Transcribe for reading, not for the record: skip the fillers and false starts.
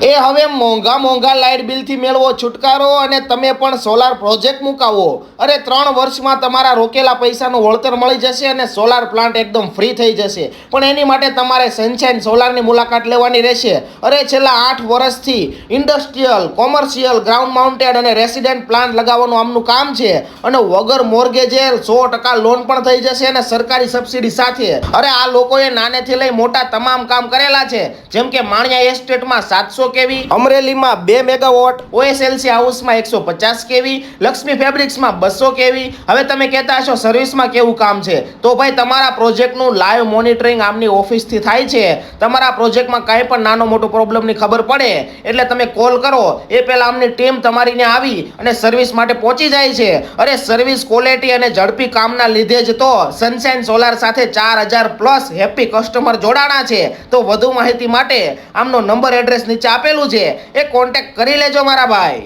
એ હવે મોંઘા લાઇટ બિલથી મેળવો છુટકારો અને તમે પણ સોલાર પ્રોજેક્ટ મુકાવો. અરે 3 વર્ષમાં તમારા રોકેલા પૈસાનું વળતર મળી જશે અને સોલાર પ્લાન્ટ એકદમ ફ્રી થઈ જશે. પણ એની માટે તમારે સનશાઇન સોલારની મુલાકાત લેવાની રહેશે. અરે છેલ્લા 8 વર્ષથી ઇન્ડસ્ટ્રીયલ, કોમર્શિયલ, ગ્રાઉન્ડ માઉન્ટેડ અને રેસિડેન્ટ પ્લાન્ટ લગાવવાનું આમનું કામ છે અને વગર મોર્ગેજે 100% લોન પણ થઈ જશે અને સરકારી સબસિડી સાથે. અરે આ લોકોએ નાનેથી લઈ મોટા તમામ કામ કરેલા છે, જેમ કે માણિયા એસ્ટેટમાં 700 કેવી, અમરેલીમાં 2 મેગાવોટ, ઓએસએલસી હાઉસમાં 150 કેવી, લક્ષ્મી ફેબ્રિક્સમાં 200 કેવી. હવે તમે કહેતા હશો સર્વિસમાં કેવું કામ છે, તો ભાઈ તમારા પ્રોજેક્ટનું લાઈવ મોનિટરિંગ આમની ઓફિસથી થાય છે. તમારા પ્રોજેક્ટમાં કાંઈ પણ નાનો મોટો પ્રોબ્લેમની ખબર પડે એટલે તમે કોલ કરો, એ પહેલા આમની ટીમ તમારી ને આવી અને સર્વિસ માટે પહોંચી જાય છે. અરે સર્વિસ ક્વોલિટી અને ઝડપી કામના લીધે જ તો સનશાઇન સોલાર સાથે 4000+ હેપી કસ્ટમર જોડાણા છે. તો વધુ માહિતી માટે આમનો નંબર એડ્રેસ નીચે આપેલું છે, એ કોન્ટેક્ટ કરી લેજો મારા ભાઈ.